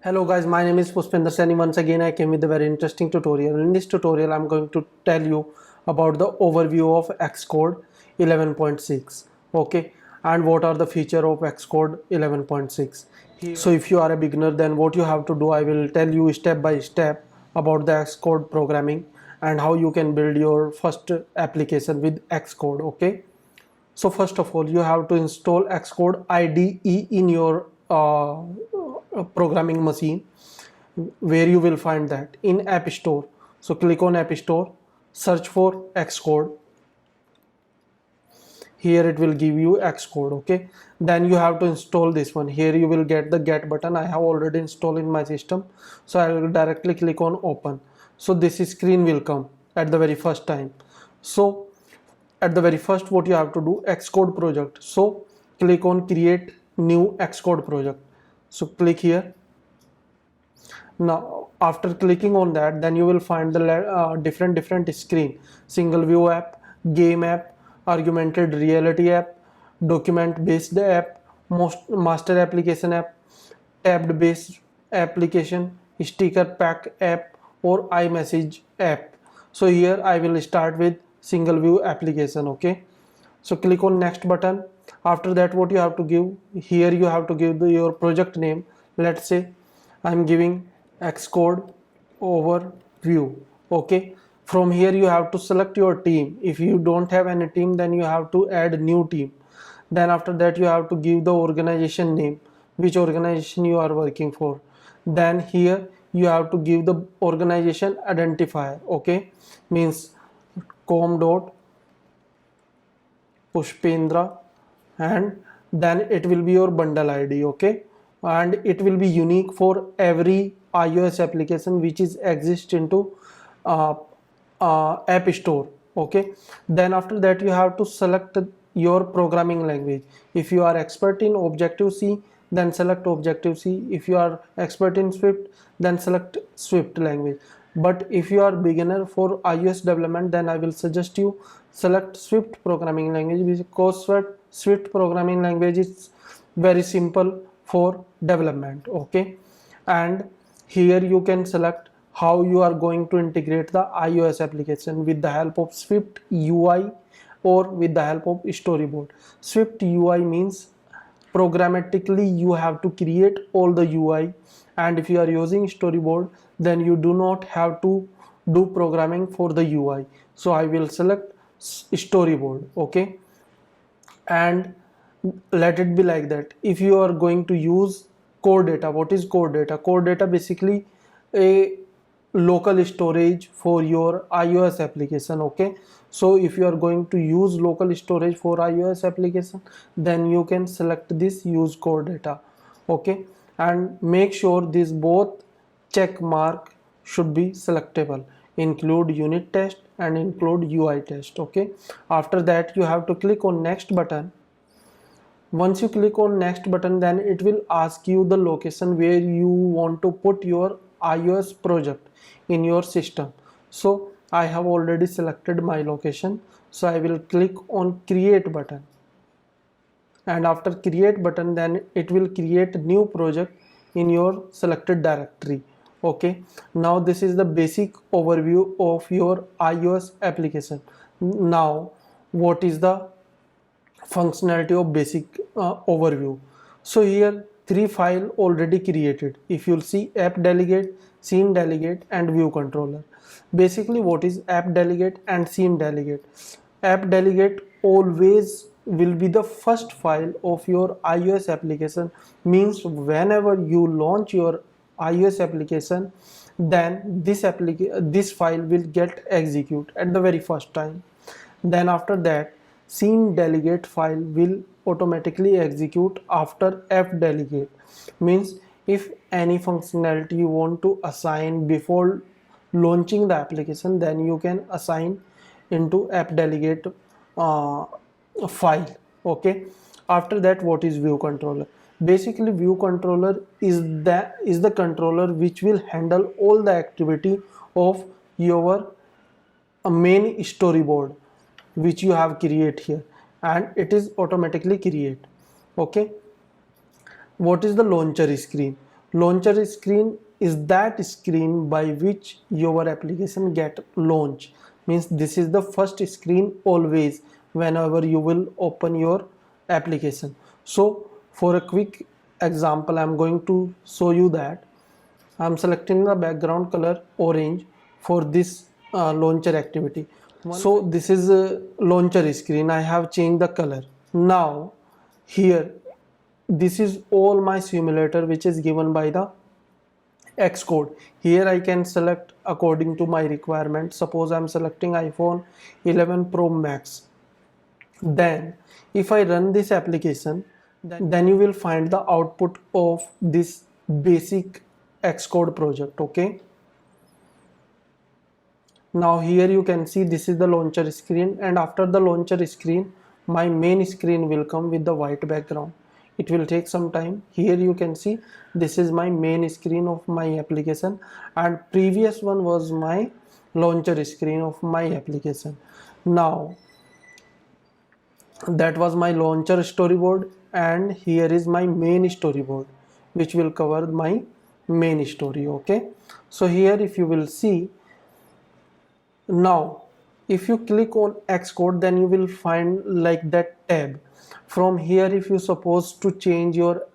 Hello guys, my name is Pushpinder Saini. Once again I came with a very interesting tutorial. In this tutorial I'm going to tell you about the overview of Xcode 11.6. Okay, and what are the feature of Xcode 11.6. So if you are a beginner, then what you have to do, I will tell you step by step about the Xcode programming and how you can build your first application with Xcode. Okay, so first of all, you have to install Xcode IDE in your programming machine. Where you will find that in App Store. So click on App Store, search for Xcode. Here it will give you Xcode. Okay, then you have to install this one. Here you will get the get button. I have already installed in my system, so I will directly click on open. So this screen will come at the very first time. So at the very first, what you have to do, Xcode project. So click on create new Xcode project. So click here. Now after clicking on that, then you will find the different screen: single view app, game app, augmented reality app, document based app, master application app, tabbed based application, sticker pack app, or iMessage app. So here I will start with single view application. Okay, so click on next button. After that, what you have to give, here you have to give your project name. Let's say I'm giving Xcode overview. Okay, from here you have to select your team. If you don't have any team, then you have to add new team. Then after that, you have to give the organization name, which organization you are working for. Then here you have to give the organization identifier. Okay, means com dot Pushpendra, and then it will be your bundle ID. Okay, and it will be unique for every iOS application which is exist into uh, App Store. Okay, then after that you have to select your programming language. If you are expert in Objective-C, then select Objective-C. If you are expert in Swift, then select Swift language. But if you are beginner for iOS development, then I will suggest you select Swift programming language, because Swift programming language is very simple for development. Okay, and here you can select how you are going to integrate the iOS application with the help of Swift UI or with the help of storyboard. Swift UI means programmatically you have to create all the UI, and if you are using storyboard, then you do not have to do programming for the UI. So I will select storyboard. Okay, and let it be like that. If you are going to use core data, what is core data? Core data basically a local storage for your iOS application. Okay, so if you are going to use local storage for iOS application, then you can select this use core data. Okay, and make sure these both check mark should be selectable, include unit test and include UI test. Okay, after that you have to click on next button. Once you click on next button, then it will ask you the location where you want to put your iOS project in your system. So I have already selected my location, so I will click on create button, and after create button, then it will create new project in your selected directory. Okay, now this is the basic overview of your iOS application. Now what is the functionality of basic overview? So here three file already created. If you'll see app delegate, scene delegate, and view controller. Basically what is app delegate and scene delegate? App delegate always will be the first file of your iOS application, means whenever you launch your iOS application, then this file will get execute at the very first time. Then after that, scene delegate file will automatically execute after app delegate. Means if any functionality you want to assign before launching the application, then you can assign into app delegate uh, file. Okay, after that, what is view controller? Basically view controller is the controller which will handle all the activity of your main storyboard which you have create here, and it is automatically create. Okay, what is the launcher screen? Launcher screen is that screen by which your application get launched. Means this is the first screen always whenever you will open your application. So for a quick example, I'm going to show you that. I'm selecting the background color orange for this launcher activity. So this is a launcher screen. I have changed the color. Now here, this is all my simulator which is given by the Xcode. Here I can select according to my requirement. Suppose I'm selecting iPhone 11 Pro Max. Then if I run this application, then you will find the output of this basic Xcode project. Okay, now here you can see this is the launcher screen, and after the launcher screen my main screen will come with the white background. It will take some time. Here you can see this is my main screen of my application, and previous one was my launcher screen of my application. Now that was my launcher storyboard, and here is my main storyboard which will cover my main story. Okay, so here if you will see, now if you click on Xcode, then you will find like that tab. From here, if you suppose to change your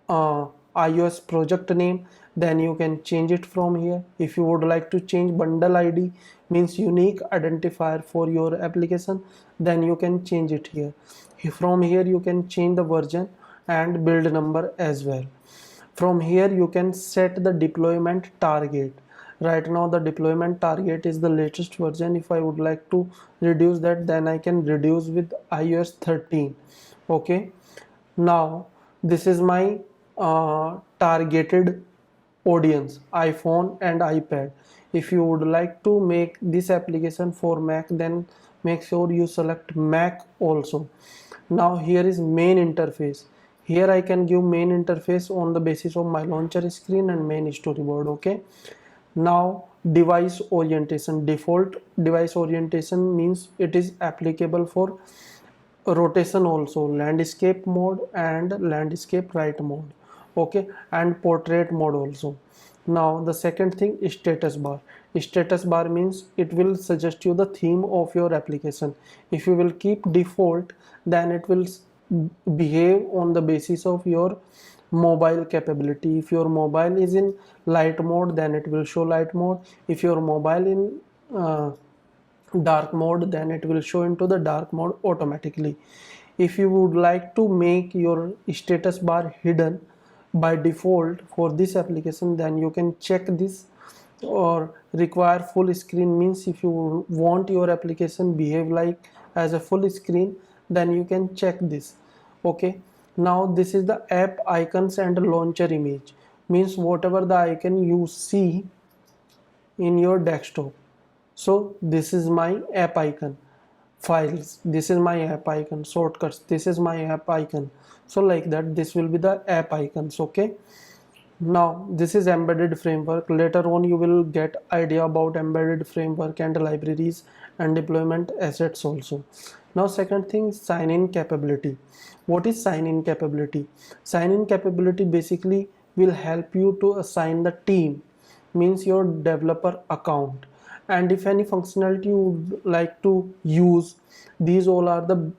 iOS project name, then you can change it from here. If you would like to change bundle ID, means unique identifier for your application, then you can change it here. From here you can change the version and build number as well. From here you can set the deployment target. Right now the deployment target is the latest version. If I would like to reduce that, then I can reduce with iOS 13. Okay, now this is my targeted audience, iPhone and iPad. If you would like to make this application for Mac, then make sure you select Mac also. Now here is main interface. Here I can give main interface on the basis of my launcher screen and main storyboard. Okay, now device orientation. Default device orientation means it is applicable for rotation also, landscape mode and landscape right mode. Okay, and portrait mode also. Now the second thing is status bar. Status bar means it will suggest you the theme of your application. If you will keep default, then it will behave on the basis of your mobile capability. If your mobile is in light mode, then it will show light mode. If your mobile in dark mode, then it will show into the dark mode automatically. If you would like to make your status bar hidden by default for this application, then you can check this. Or require full screen means if you want your application behave like as a full screen, then you can check this. Okay, now this is the app icons and launcher image. Means whatever the icon you see in your desktop. So this is my app icon. Files, this is my app icon. Shortcuts, this is my app icon. So like that, this will be the app icons. Okay, now this is embedded framework. Later on you will get idea about embedded framework and libraries and deployment assets also. Now second thing, sign in capability. What is sign in capability? Sign in capability basically will help you to assign the team, means your developer account, and if any functionality you would like to use. These all are the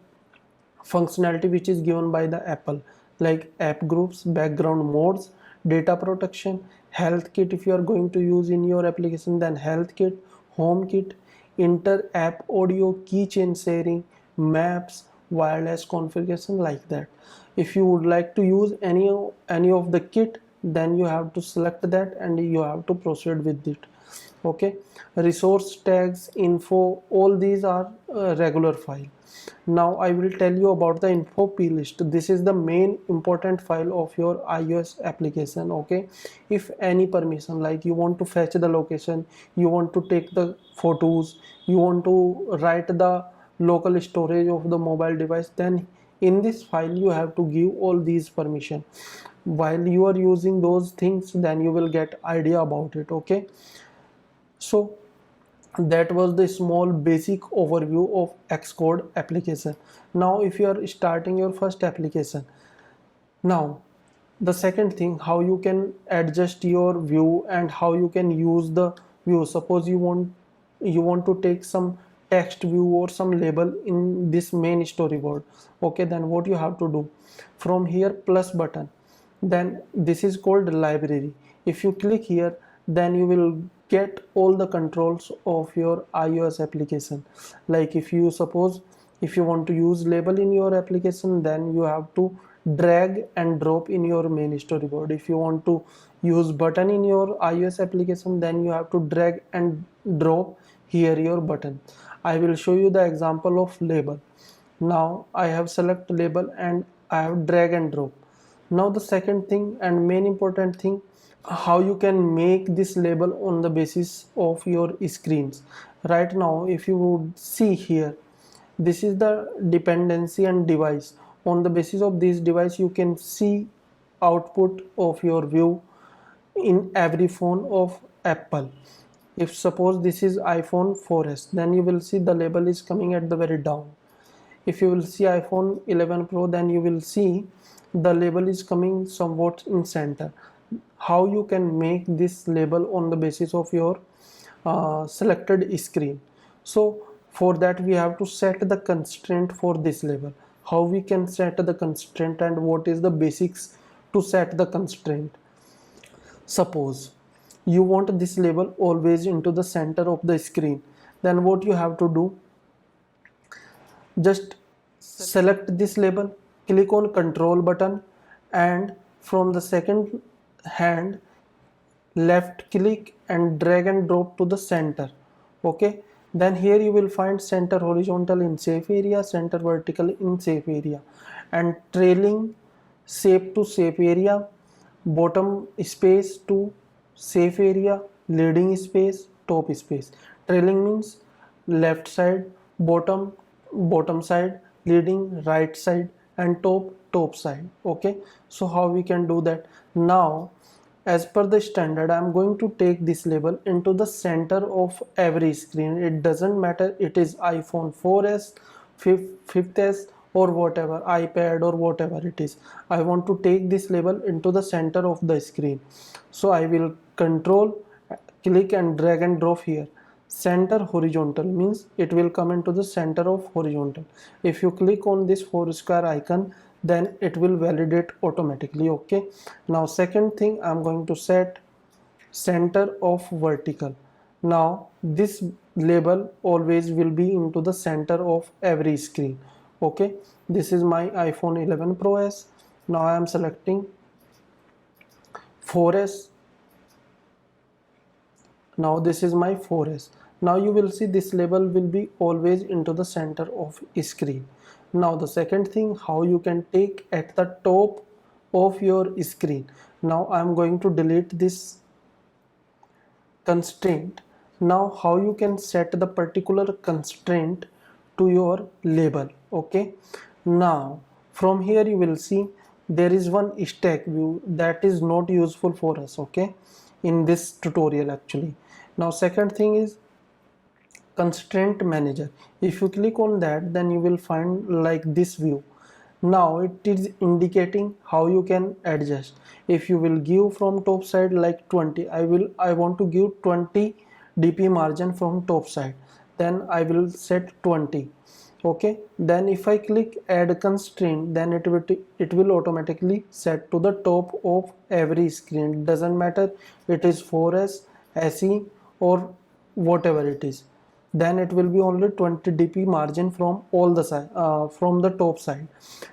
functionality which is given by the Apple, like app groups, background modes, data protection, health kit. If you are going to use in your application, then health kit, home kit, inter app audio, keychain sharing, maps, wireless configuration, like that. If you would like to use any of the kit, then you have to select that and you have to proceed with it. Okay, resource tags, info, all these are regular file. Now I will tell you about the info plist. This is the main important file of your iOS application. Okay, if any permission, like you want to fetch the location, you want to take the photos, you want to write the local storage of the mobile device, then in this file you have to give all these permission. While you are using those things, then you will get idea about it. Okay, so that was the small basic overview of Xcode application. Now if you are starting your first application, now The second thing, how you can adjust your view and how you can use the view. Suppose you want to take some text view or some label in this main storyboard. Okay, then what you have to do, from here plus button, then this is called library. If you click here, then you will get all the controls of your iOS application. Like if you suppose, if you want to use label in your application, then you have to drag and drop in your main storyboard. If you want to use button in your iOS application, then you have to drag and drop here your button. I will show you the example of label. Now I have select label and I have drag and drop. Now the second thing and main important thing, how you can make this label on the basis of your screens. Right now if you would see here, this is the dependency and device. On the basis of this device you can see output of your view in every phone of Apple. If suppose this is iPhone 4s, then you will see the label is coming at the very down. If you will see iPhone 11 Pro, then you will see the label is coming somewhat in center. How you can make this label on the basis of your selected screen? So for that we have to set the constraint for this label. How we can set the constraint and what is the basics to set the constraint? Suppose you want this label always into the center of the screen, then what you have to do, just select this label, click on control button, and from the second hand left click and drag and drop to the center. Okay, then here you will find center horizontal in safe area, center vertical in safe area, and trailing shape to safe area, bottom space to safe area, leading space, top space. Trailing means left side, bottom side, leading right side, and top side. Okay, so how we can do that? Now as per the standard, I am going to take this label into the center of every screen. It doesn't matter it is iPhone 4s, 5s, or whatever, iPad or whatever it is. I want to take this label into the center of the screen. So I will control, click and drag and drop here. Center horizontal means it will come into the center of horizontal. If you click on this 4 square icon, then it will validate automatically. Okay, now second thing, I'm going to set center of vertical. Now this label always will be into the center of every screen. Okay, this is my iPhone 11 Pro S. Now I am selecting 4s. Now this is my 4s. Now you will see this label will be always into the center of screen. Now the second thing, how you can take at the top of your screen. Now I am going to delete this constraint. Now how you can set the particular constraint to your label? Okay, now from here you will see there is one stack view that is not useful for us, okay, in this tutorial actually. Now second thing is constraint manager. If you click on that, then you will find like this view. Now it is indicating how you can adjust. If you will give from top side like 20, I want to give 20 dp margin from top side, then I will set 20. Okay, then if I click add constraint, then it will automatically set to the top of every screen. Doesn't matter it is 4s, SE, or whatever it is, then it will be only 20 dp margin from all the side, from the top side.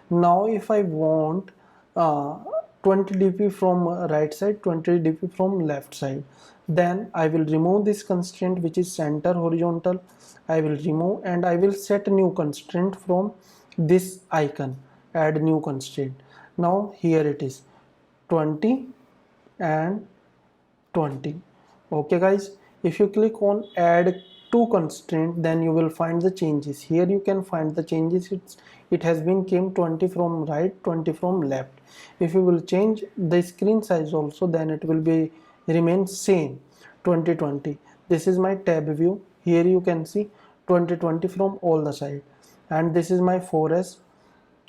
Now if I want 20 dp from right side, 20 dp from left side, then I will remove this constraint which is center horizontal. I will remove and I will set new constraint from this icon, add new constraint. Now here it is 20 and 20. Okay guys, if you click on add to constraint, then you will find the changes. Here you can find the changes. It has been came 20 from right, 20 from left. If you will change the screen size also, then it will be remain same 2020. This is my tab view. Here you can see 2020 from all the side, and this is my 4s,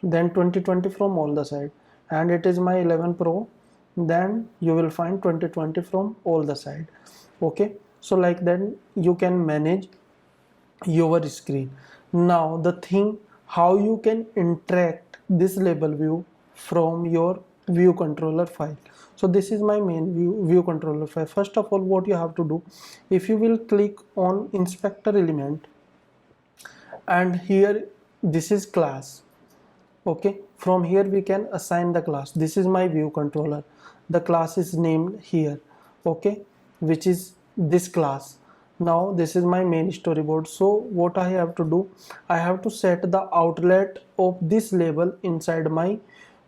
then 2020 from all the side, and it is my 11 Pro, then you will find 2020 from all the side. Okay, so like that you can manage your screen. Now the thing, how you can interact this label view from your view controller file. So this is my main view controller file. First of all, what you have to do, if you will click on inspector element, and here this is class. Okay, from here we can assign the class. This is my view controller, the class is named here. Okay, which is this class. Now this is my main storyboard. So what I have to do, I have to set the outlet of this label inside my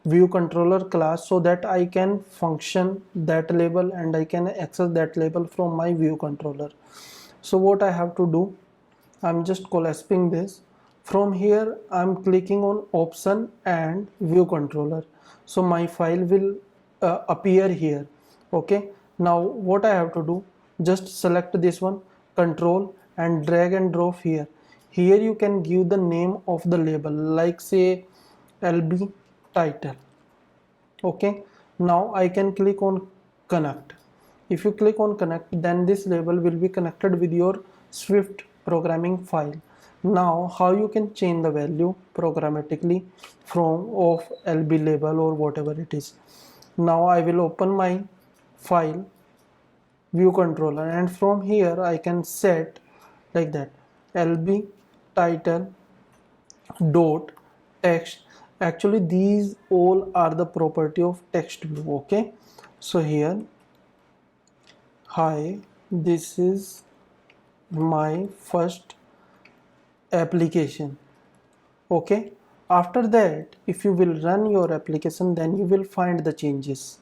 view controller class, so that I can function that label and I can access that label from my view controller. So what I have to do, I'm just collapsing this. From here I'm clicking on option and view controller, so my file will appear here. Okay, now what I have to do, just select this one, control and drag and drop here. Here you can give the name of the label, like say LB title. Okay, now I can click on connect. If you click on connect, then this label will be connected with your Swift programming file. Now how you can change the value programmatically from of LB label or whatever it is. Now I will open my file view controller, and from here I can set like that LB title dot text. Actually these all are the property of text view. Okay, so here, hi, this is my first application. Okay, after that if you will run your application, then you will find the changes.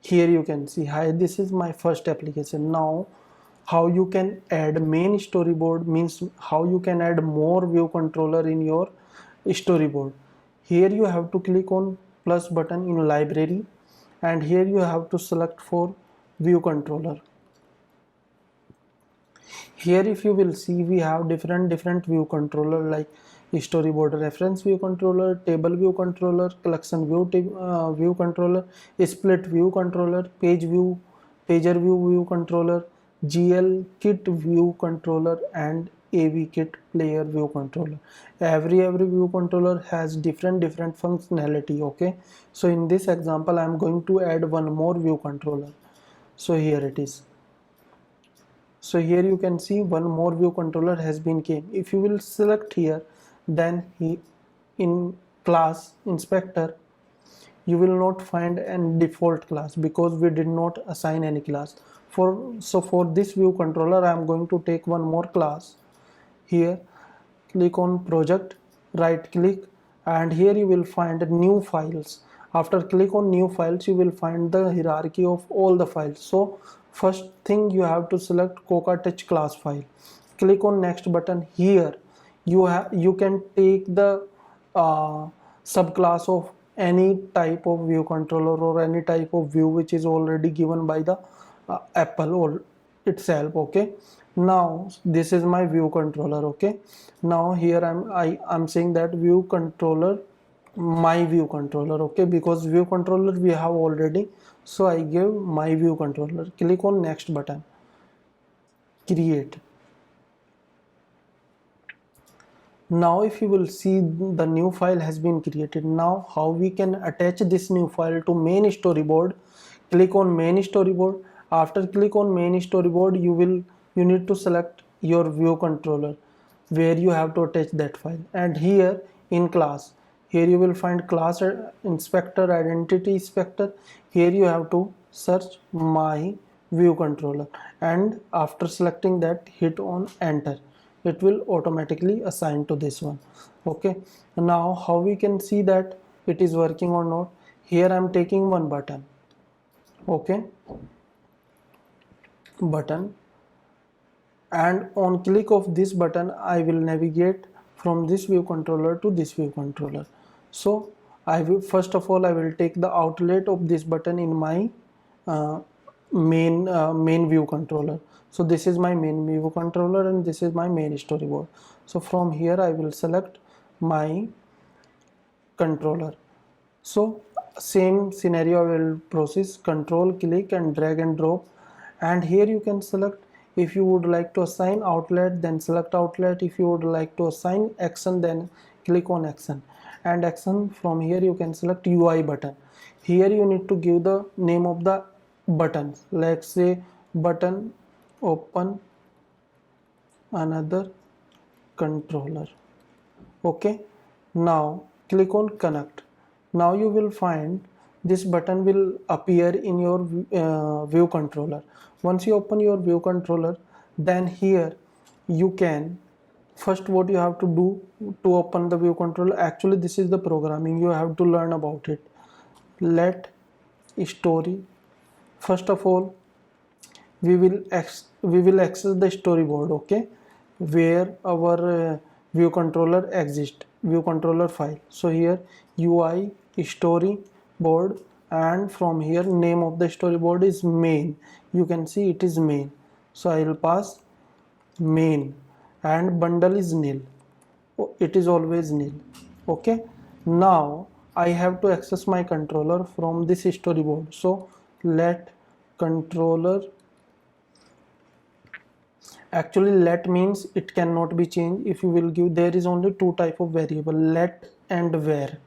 Here you can see, hi, this is my first application. Now how you can add main storyboard, means how you can add more view controller in your storyboard. Here you have to click on plus button in library, and here you have to select for view controller. Here if you will see, we have different view controller, like storyboard reference view controller, table view controller, collection view controller, split view controller, page view, pager view controller, GL kit view controller, and AV kit player view controller. Every view controller has different functionality. Okay, so in this example I am going to add one more view controller. So here it is. So here you can see one more view controller has been came. If you will select here, then in class inspector you will not find a default class, because we did not assign any class. For this view controller I am going to take one more class. Here click on project, right click, and here you will find new files. After click on new files, you will find the hierarchy of all the files. So first thing, you have to select Coca Touch class file. Click on next button. Here you can take the subclass of any type of view controller or any type of view which is already given by the Apple or itself. Okay, now this is my view controller. Okay, now here I'm saying that view controller, my view controller. Okay, because view controller we have already, so I give my view controller. Click on next button, create. Now if you will see, the new file has been created. Now how we can attach this new file to main storyboard? Click on main storyboard. After click on main storyboard, you need to select your view controller where you have to attach that file. And here in class, here you will find class inspector, identity inspector. Here you have to search my view controller, and after selecting that, hit on enter. It will automatically assign to this one. Okay, now how we can see that it is working or not? Here I am taking one button. Okay, button, and on click of this button I will navigate from this view controller to this view controller. So I will, first of all I will take the outlet of this button in my main view controller. So this is my main view controller and this is my main storyboard. So from here I will select my controller. So same scenario I will process, control click and drag and drop, and here you can select if you would like to assign outlet, then select outlet. If you would like to assign action, then click on action, and action from here you can select UI button. Here you need to give the name of the button. Let's say button open another controller. Okay, now click on connect. Now you will find this button will appear in your view controller. Once you open your view controller, then here you can, first what you have to do to open the view controller, actually this is the programming, you have to learn about it. Let story, first of all we will access the storyboard, okay, where our view controller exists, view controller file. So here UI storyboard, and from here name of the storyboard is main. You can see it is main, so I will pass main, and bundle is nil. It is always nil. Okay, now I have to access my controller from this storyboard. So let controller, actually let means it cannot be changed. If you will give, there is only two type of variable, let and where.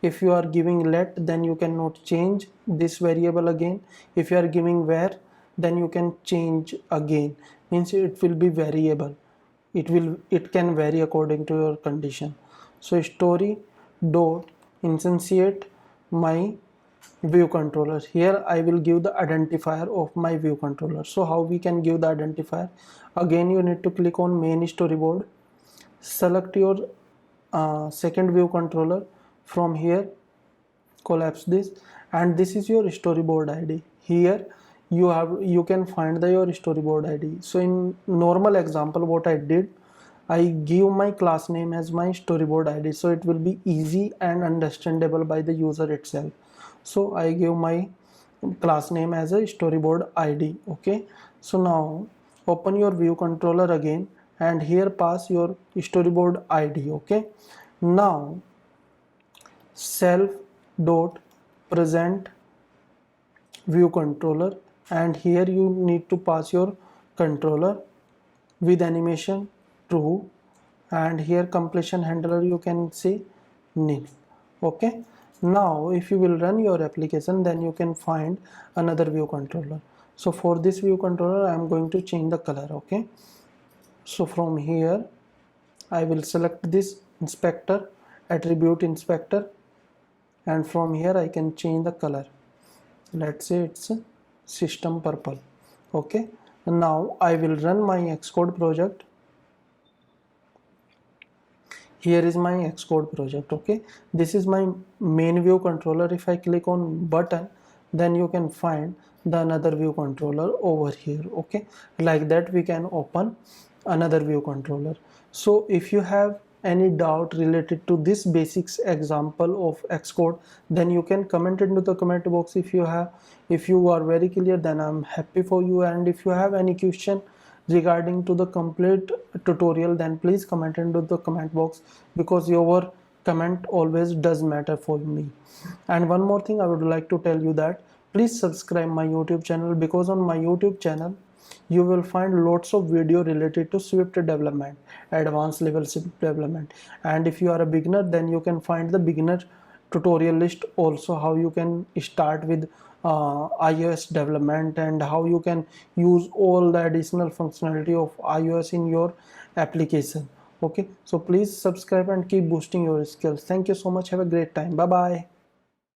If you are giving let, then you cannot change this variable again. If you are giving where, then you can change again, means it will be variable, it can vary according to your condition. So story dot instantiate my view controller. Here I will give the identifier of my view controller. So how we can give the identifier? Again you need to click on main storyboard, select your second view controller. From here collapse this, and this is your storyboard ID. Here you can find your storyboard ID. So in normal example what I did, I give my class name as my storyboard ID, so it will be easy and understandable by the user itself. So I give my class name as a storyboard ID. Okay, so now open your view controller again, and here pass your storyboard ID. Okay, now self dot present view controller, and here you need to pass your controller with animation true, and here completion handler you can see nil. Okay, now if you will run your application, then you can find another view controller. So for this view controller I am going to change the color. Okay, so from here I will select this inspector, attribute inspector, and from here I can change the color. Let's say it's system purple. Okay, now I will run my Xcode project. Here is my Xcode project. Okay, this is my main view controller. If I click on button, then you can find the another view controller over here. Okay, like that we can open another view controller. So if you have any doubt related to this basics example of Xcode, then you can comment into the comment box. If you have, if you are very clear, then I'm happy for you. And if you have any question regarding to the complete tutorial, then please comment into the comment box, because your comment always does matter for me. And one more thing I would like to tell you, that please subscribe my YouTube channel, because on my YouTube channel you will find lots of video related to Swift development, advanced level Swift development. And if you are a beginner, then you can find the beginner tutorial list also, how you can start with iOS development, and how you can use all the additional functionality of iOS in your application. Okay, so please subscribe and keep boosting your skills. Thank you so much. Have a great time. Bye bye.